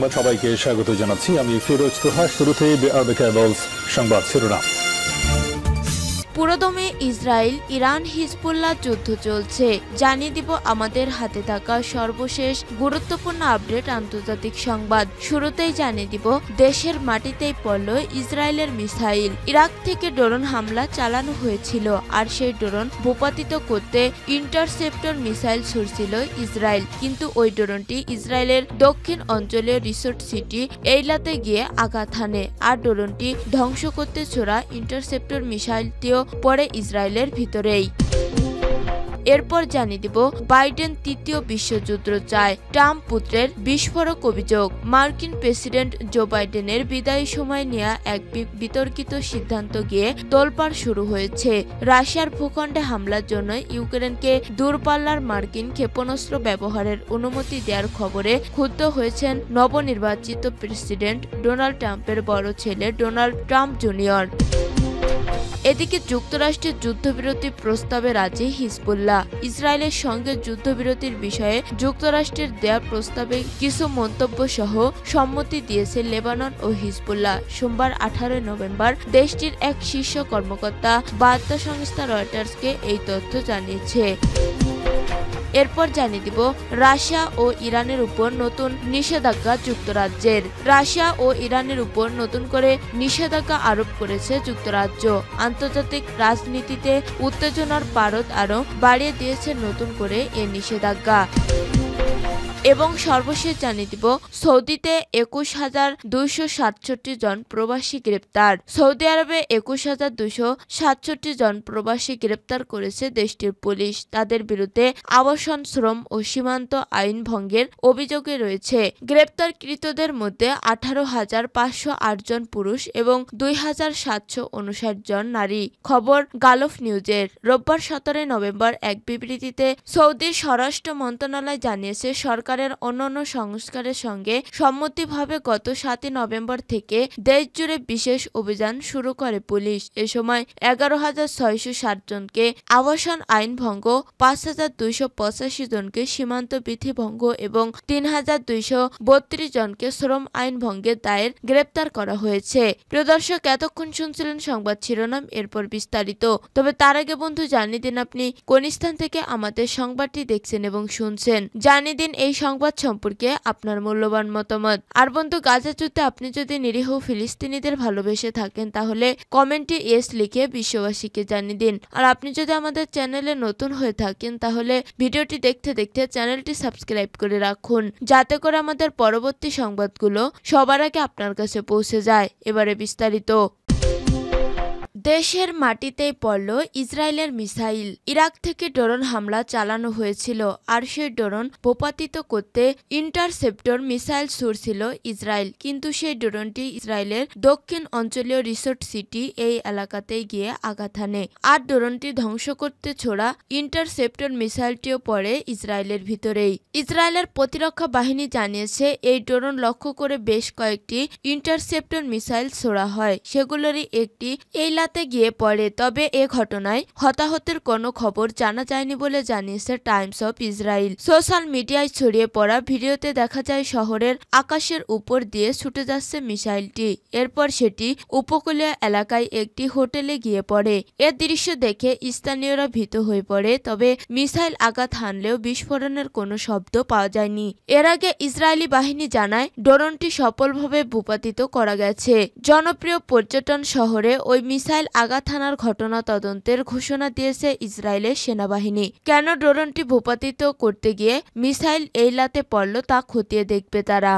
সংবাদ সবাইকে স্বাগত জানাচ্ছি। আমি ফিরোজ তোহা। শুরুতেই সংবাদ শিরোনাম। পুরোদমে ইসরায়েল ইরান হিজবুল্লাহ যুদ্ধ চলছে, জানিয়ে দিব আমাদের হাতে থাকা সর্বশেষ গুরুত্বপূর্ণ আপডেট আন্তর্জাতিক সংবাদ। শুরুতেই জানিয়ে দিব দেশের মাটিতেই পড়ল ইসরায়েলের মিসাইল। ইরাক থেকে ড্রোন হামলা চালানো হয়েছিল, আর সেই ড্রোন ভূপাতিত করতে ইন্টারসেপ্টর মিসাইল ছুড়ছিল ইসরায়েল, কিন্তু ওই ড্রোনটি ইসরায়েলের দক্ষিণ অঞ্চলীয় রিসোর্ট সিটি এইলাতে গিয়ে আঘাত হানে, আর ড্রোনটি ধ্বংস করতে ছোড়া ইন্টারসেপ্টর মিসাইলটিও পড়ে ইসরায়েলের ভিতরেই। এরপর জানিয়ে দিব বাইডেন তৃতীয় বিশ্বযুদ্ধ চায়, ট্রাম্প পুত্রের বিস্ফোরক অভিযোগ। মার্কিন প্রেসিডেন্ট জো বাইডেনের বিদায়ী সময় নেওয়া এক বিতর্কিত সিদ্ধান্ত গিয়ে তোলপাড় শুরু হয়েছে। রাশিয়ার ভূখণ্ডে হামলার জন্য ইউক্রেনকে দূরপাল্লার মার্কিন ক্ষেপণাস্ত্র ব্যবহারের অনুমতি দেওয়ার খবরে ক্ষুব্ধ হয়েছেন নবনির্বাচিত প্রেসিডেন্ট ডোনাল্ড ট্রাম্পের বড় ছেলে ডোনাল্ড ট্রাম্প জুনিয়র। এদিকে যুক্তরাষ্ট্রের যুদ্ধবিরতি প্রস্তাবে রাজি হিজবুল্লাহ। ইসরায়েলের সঙ্গে যুদ্ধবিরতির বিষয়ে যুক্তরাষ্ট্রের দেয়া প্রস্তাবে কিছু মন্তব্য সহ সম্মতি দিয়েছে লেবানন ও হিজবুল্লাহ। সোমবার 18 নভেম্বর দেশটির এক শীর্ষ কর্মকর্তা বার্তা সংস্থা রয়টার্সকে এই তথ্য জানিয়েছে। এরপর জানিয়ে দিব রাশিয়া ও ইরানের উপর নতুন নিষেধাজ্ঞা যুক্তরাজ্যের। রাশিয়া ও ইরানের উপর নতুন করে নিষেধাজ্ঞা আরোপ করেছে যুক্তরাজ্য। আন্তর্জাতিক রাজনীতিতে উত্তেজনার পারদ আরও বাড়িয়ে দিয়েছে নতুন করে এ নিষেধাজ্ঞা। এবং সর্বশেষ জানিয়ে দিব সৌদিতে 21,267 জন প্রবাসী গ্রেপ্তার। সৌদি আরবে 21,267 জন প্রবাসী গ্রেপ্তার করেছে দেশটির পুলিশ। তাদের বিরুদ্ধে আবাসন, শ্রম ও সীমান্ত আইন ভঙ্গের অভিযোগে রয়েছে। গ্রেপ্তারকৃতদের মধ্যে 18,508 জন পুরুষ এবং 2,759 জন নারী। খবর গালফ নিউজের। রোববার 17 নভেম্বর এক বিবৃতিতে সৌদির স্বরাষ্ট্র মন্ত্রণালয় জানিয়েছে, সরকারের অন্যান্য সংস্কারের সঙ্গে সম্মতিভাবে গত 7 নভেম্বর থেকে দেশজুড়ে বিশেষ অভিযান শুরু করে পুলিশ। এ সময় 11,660 জনকে আবাসন আইন ভঙ্গ, 5,285 জনকে সীমান্ত বিধি ভঙ্গ এবং 3,232 জনকে শ্রম আইন ভঙ্গের দায়ের গ্রেপ্তার করা হয়েছে। প্রিয় দর্শক, এতক্ষণ শুনছিলেন সংবাদ শিরোনাম, এরপর বিস্তারিত। তবে তার আগে বন্ধু জানিয়ে দিন আপনি কোন স্থান থেকে আমাদের সংবাদটি দেখছেন এবং শুনছেন। জানিয়ে দিন এই সংবাদ সম্পর্কে আপনার মূল্যবান মতামত। আর বন্ধু, গাজা যুদ্ধে আপনি যদি নিরীহ ফিলিস্তিনিদের ভালোবেসে থাকেন তাহলে কমেন্টে ইয়েস লিখে বিশ্ববাসীকে জানিয়ে দিন। আর আপনি যদি আমাদের চ্যানেলে নতুন হয়ে থাকেন তাহলে ভিডিওটি দেখতে দেখতে চ্যানেলটি সাবস্ক্রাইব করে রাখুন, যাতে করে আমাদের পরবর্তী সংবাদগুলো সবার আগে আপনার কাছে পৌঁছে যায়। এবারে বিস্তারিত। দেশের মাটিতেই পড়ল ইসরায়েলের মিসাইল। ইরাক থেকে ড্রোন হামলা চালানো হয়েছিল, আর সেই ড্রোন ভূপাতিত করতে ইন্টারসেপ্টর মিসাইল ছুড়ছিল ইসরায়েল, কিন্তু সেই ড্রোনটি ইসরায়েলের দক্ষিণ অঞ্চলীয় রিসোর্ট সিটি এই এলাকাতেই গিয়ে আঘাত হানে, আর ড্রোনটি ধ্বংস করতে ছোড়া ইন্টারসেপ্টর মিসাইলটিও পড়ে ইসরায়েলের ভিতরেই। ইসরায়েলের প্রতিরক্ষা বাহিনী জানিয়েছে, এই ড্রোন লক্ষ্য করে বেশ কয়েকটি ইন্টারসেপ্টর মিসাইল ছোড়া হয়, সেগুলোরই একটি এইলাতে গিয়ে পড়ে। তবে এ ঘটনায় হতাহতের কোনো খবর জানা যায়নি বলে জানিয়েছে টাইমস অফ ইসরায়েল। সোশ্যাল মিডিয়ায় ছড়িয়ে পড়া ভিডিওতে দেখা যায় শহরের আকাশের উপর দিয়ে ছুটে যাচ্ছে মিসাইলটি। এরপর সেটি উপকূলীয় এলাকায় একটি হোটেলে গিয়ে পড়ে। এর দৃশ্য দেখে স্থানীয়রা ভীত হয়ে পড়ে, তবে মিসাইল আঘাত হানলেও বিস্ফোরণের কোনো শব্দ পাওয়া যায়নি। এর আগে ইসরায়েলি বাহিনী জানায় ড্রোনটি সফলভাবে ভূপাতিত করা গেছে। জনপ্রিয় পর্যটন শহরে ওই মিসাইল আঘাত হানার ঘটনা তদন্তের ঘোষণা দিয়েছে ইসরায়েলের সেনাবাহিনী। কেন ড্রোনটি ভূপাতিত করতে গিয়ে মিসাইল এইলাতে পড়ল তা খতিয়ে দেখবে তারা।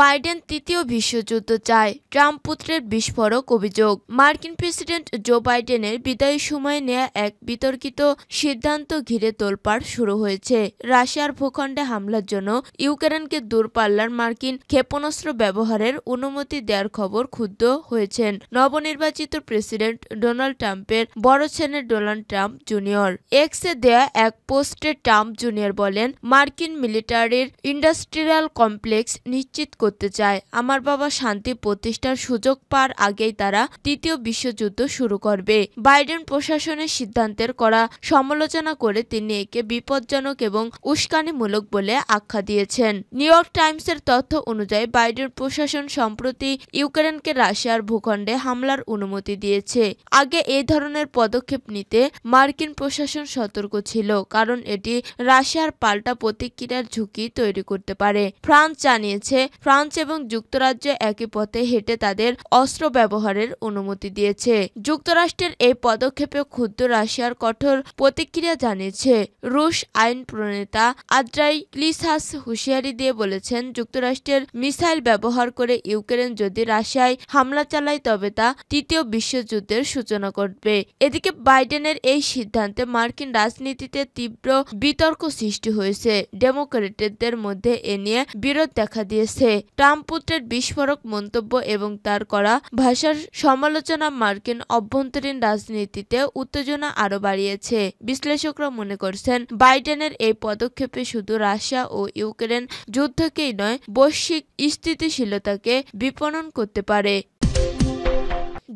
বাইডেন তৃতীয় বিশ্বযুদ্ধ চায়, ট্রাম্প পুত্রের বিস্ফোরক অভিযোগ। মার্কিন প্রেসিডেন্ট জো বাইডেনের বিদায়ী সময়ে নেয়া এক বিতর্কিত সিদ্ধান্ত ঘিরে তোলপাড় শুরু হয়েছে। রাশিয়ার ভূখণ্ডে হামলার জন্য ইউক্রেনকে দূরপাল্লার মার্কিন ক্ষেপণাস্ত্র ব্যবহারের অনুমতি দেওয়ার খবর ক্ষুব্ধ হয়েছেন নবনির্বাচিত প্রেসিডেন্ট ডোনাল্ড ট্রাম্পের বড় ছেলে ডোনাল্ড ট্রাম্প জুনিয়র। এক্সে দেয়া এক পোস্টে ট্রাম্প জুনিয়র বলেন, মার্কিন মিলিটারির ইন্ডাস্ট্রিয়াল কমপ্লেক্স নিশ্চিত করতে চায়। আমার বাবা শান্তি প্রতিষ্ঠার সুযোগ পাওয়ার আগেই তারা তৃতীয় বিশ্বযুদ্ধ শুরু করবে। বাইডেন প্রশাসনের সিদ্ধান্তের করা সমালোচনা করে তিনি একে বিপজ্জনক এবং উস্কানিমূলক বলে আখ্যা দিয়েছেন। নিউ ইয়র্ক টাইমসের তথ্য অনুযায়ী বাইডেন প্রশাসন সম্প্রতি ইউক্রেনকে রাশিয়ার ভূখণ্ডে হামলার অনুমতি দিয়েছে। আগে এই ধরনের পদক্ষেপ নিতে মার্কিন প্রশাসন সতর্ক ছিল, কারণ এটি রাশিয়ার পাল্টা প্রতিক্রিয়ার ঝুঁকি তৈরি করতে পারে। ফ্রান্স জানিয়েছে ফ্রান্স এবং যুক্তরাজ্য একই পথে হেঁটে তাদের অস্ত্র ব্যবহারের অনুমতি দিয়েছে। যুক্তরাষ্ট্রের এই পদক্ষেপে ক্ষুব্ধ রাশিয়ার কঠোর প্রতিক্রিয়া জানিয়েছে। রুশ আইন প্রণেতা আন্দ্রাই ক্লিসাস হুঁশিয়ারি দিয়ে বলেছেন, যুক্তরাষ্ট্রের মিসাইল ব্যবহার করে ইউক্রেন যদি রাশিয়ায় হামলা চালায় তবে তা তৃতীয় বিশ্বযুদ্ধের সূচনা করবে। এদিকে বাইডেনের এই সিদ্ধান্তে মার্কিন রাজনীতিতে তীব্র বিতর্ক সৃষ্টি হয়েছে। ডেমোক্রেটদের মধ্যে এ নিয়ে বিরোধ দেখা দিয়েছে। ট্রাম্প পুত্রের বিস্ফোরক মন্তব্য এবং তার করা ভাষার সমালোচনা মার্কিন অভ্যন্তরীণ রাজনীতিতে উত্তেজনা আরও বাড়িয়েছে। বিশ্লেষকরা মনে করছেন, বাইডেনের এই পদক্ষেপে শুধু রাশিয়া ও ইউক্রেন যুদ্ধকেই নয়, বৈশ্বিক স্থিতিশীলতাকে বিপণন করতে পারে।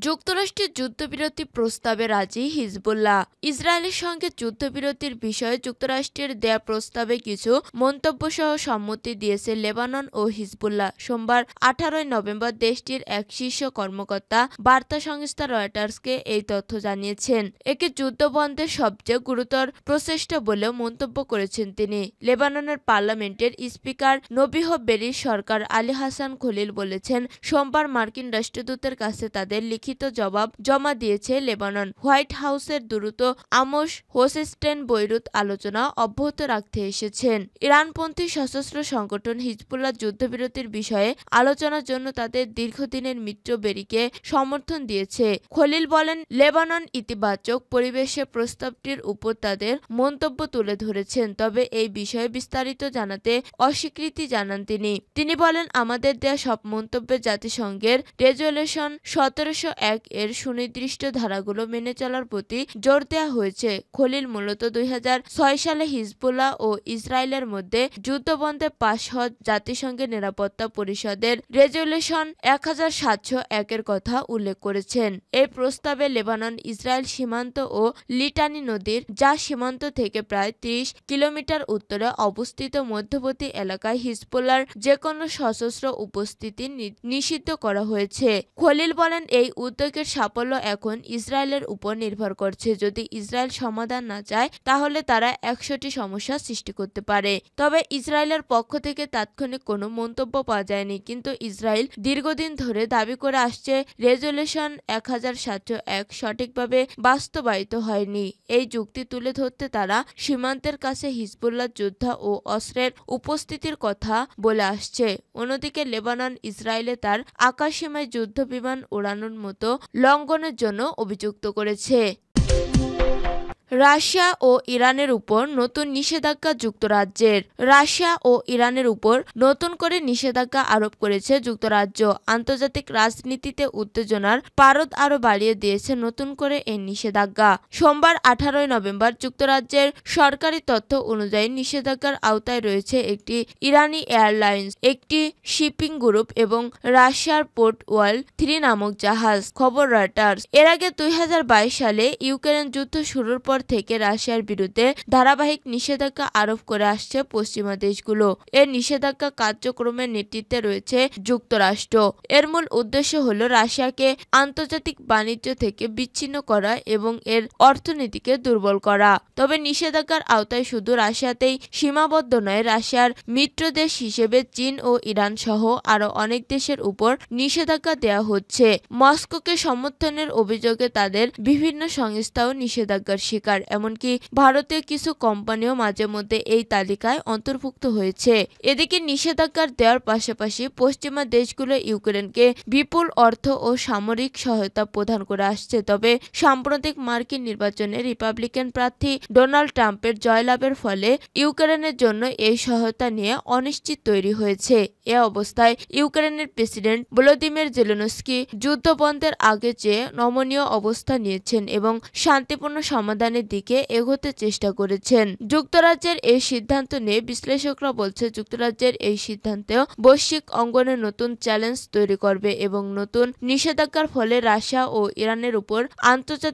যুক্তরাষ্ট্রের যুদ্ধবিরতি প্রস্তাবে রাজি হিজবুল্লাহ। ইসরায়েলের সঙ্গে যুদ্ধবিরতির বিষয়ে যুক্তরাষ্ট্রের দেয়া প্রস্তাবে কিছু মন্তব্যসহ সম্মতি দিয়েছে লেবানন ও হিজবুল্লাহ। সোমবার 18 নভেম্বর দেশটির এক শীর্ষ কর্মকর্তা বার্তা সংস্থা রয়টার্সকে এই তথ্য জানিয়েছেন। একে যুদ্ধবন্ধের সবচেয়ে গুরুতর প্রচেষ্টা বলেও মন্তব্য করেছেন তিনি। লেবাননের পার্লামেন্টের স্পিকার নবিহ বেরির সরকার আলী হাসান খলিল বলেছেন, সোমবার মার্কিন রাষ্ট্রদূতের কাছে তাদের লিখিত জবাব জমা দিয়েছে লেবানন। হোয়াইট হাউসের দ্রুত আমোস হোসেস্টেন বৈরুত আলোচনা অব্যাহত রাখতে এসেছেন। ইরানপন্থী সশস্ত্র সংগঠন হিজবুল্লাহ যুদ্ধবিরতির বিষয়ে আলোচনার জন্য তাদের দীর্ঘদিনের মিত্র বেরিকে সমর্থন দিয়েছে। খলিল বলেন, লেবানন ইতিবাচক পরিবেশে প্রস্তাবটির উপর তাদের মন্তব্য তুলে ধরেছেন, তবে এই বিষয়ে বিস্তারিত জানাতে অস্বীকৃতি জানান তিনি বলেন, আমাদের দেয়া সব মন্তব্যে জাতিসংঘের রেজলিউশন 1701 এর সুনির্দিষ্ট ধারাগুলো মেনে চলার প্রতি জোর দেওয়া হয়েছে। খলিল মূলত 2006 সালে হিজবুল্লাহ ও ইসরায়েলের মধ্যে যুদ্ধবন্ধে পাশ হওয়া জাতিসংঘের নিরাপত্তা পরিষদের রেজলিউশন 1701 এর কথা উল্লেখ করেছেন। এই প্রস্তাবে লেবানন ইসরায়েল সীমান্ত ও লিটানি নদীর যা সীমান্ত থেকে প্রায় 30 কিলোমিটার উত্তরে অবস্থিত মধ্যবর্তী এলাকায় হিজবুল্লাহর যেকোনো সশস্ত্র উপস্থিতি নিষিদ্ধ করা হয়েছে। খলিল বলেন, এই উদ্যোগের সাফল্য এখন ইসরায়েলের উপর নির্ভর করছে। যদি ইসরায়েল সমাধান না চায় তাহলে তারা 100টি সমস্যা সৃষ্টি করতে পারে। তবে ইসরায়েলের পক্ষ থেকে তাৎক্ষণিক কোনো মন্তব্য পাওয়া যায়নি, কিন্তু ইসরায়েল দীর্ঘদিন ধরে দাবি করে আসছে রেজলিউশন 1701 সঠিকভাবে বাস্তবায়িত হয়নি। এই যুক্তি তুলে ধরতে তারা সীমান্তের কাছে হিজবুল্লাহ যোদ্ধা ও অস্ত্রের উপস্থিতির কথা বলে আসছে। অন্যদিকে লেবানন ইসরায়েলে তার আকাশসীমায় যুদ্ধবিমান ওড়ানোর মতো লঙ্ঘনের জন্য অভিযুক্ত করেছে। রাশিয়া ও ইরানের উপর নতুন নিষেধাজ্ঞা যুক্তরাজ্যের। রাশিয়া ও ইরানের উপর নতুন করে নিষেধাজ্ঞা আরোপ করেছে যুক্তরাজ্য। আন্তর্জাতিক রাজনীতিতে উত্তেজনার পারদ আরও বাড়িয়ে দিয়েছে নতুন করে এই নিষেধাজ্ঞা। সোমবার 18 নভেম্বর যুক্তরাজ্যের সরকারি তথ্য অনুযায়ী নিষেধাজ্ঞার আওতায় রয়েছে একটি ইরানি এয়ারলাইন্স, একটি শিপিং গ্রুপ এবং রাশিয়ার পোর্ট ওয়াল 3 নামক জাহাজ। খবর রয়টার্স। এর আগে 2022 সালে ইউক্রেন যুদ্ধ শুরুর পর থেকে রাশিয়ার বিরুদ্ধে ধারাবাহিক নিষেধাজ্ঞা আরোপ করে আসছে পশ্চিমা দেশগুলো। এর নিষেধাজ্ঞা কার্যক্রমের নেতৃত্বে রয়েছে যুক্তরাষ্ট্র। এর মূল উদ্দেশ্য হল রাশিয়াকে আন্তর্জাতিক বাণিজ্য থেকে বিচ্ছিন্ন করা এবং এর অর্থনীতিকে দুর্বল করা। তবে নিষেধাজ্ঞার আওতায় শুধু রাশিয়াতেই সীমাবদ্ধ নয়, রাশিয়ার মিত্র দেশ হিসেবে চীন ও ইরান সহ আরও অনেক দেশের উপর নিষেধাজ্ঞা দেওয়া হচ্ছে। মস্কোকে সমর্থনের অভিযোগে তাদের বিভিন্ন সংস্থাও নিষেধাজ্ঞার শিকার। এমনকি ভারতীয় কিছু কোম্পানিও মাঝে মধ্যে এই তালিকায় অন্তর্ভুক্ত হয়েছে। এদিকে নিষেধাজ্ঞা দেওয়ার পাশাপাশি পশ্চিমা দেশগুলো ইউক্রেনকে বিপুল অর্থ ও সামরিক সহায়তা প্রদান করে আসছে। তবে সাম্প্রতিক মার্কিন নির্বাচনে রিপাবলিকান প্রার্থী ডোনাল্ড ট্রাম্পের জয়লাভের ফলে ইউক্রেনের জন্য এই সহায়তা নিয়ে অনিশ্চিত তৈরি হয়েছে। এ অবস্থায় ইউক্রেনের প্রেসিডেন্ট ভলোদিমির জেলেনস্কি যুদ্ধবন্ধের আগে চেয়ে নমনীয় অবস্থান নিয়েছেন এবং শান্তিপূর্ণ সমাধানের বাস্তবায়নের দিকে এগোতে চেষ্টা করেছেন। যুক্তরাজ্যের এই সিদ্ধান্ত নিয়ে বিশ্লেষকরা বলছে, যুক্তরাজ্যের এই সিদ্ধান্তেও বৈশ্বিক অঙ্গনে নতুন চ্যালেঞ্জ তৈরি করবে এবং নতুন নিষেধাজ্ঞার ফলে রাশিয়া ও ইরানের উপর আন্তর্জাতিক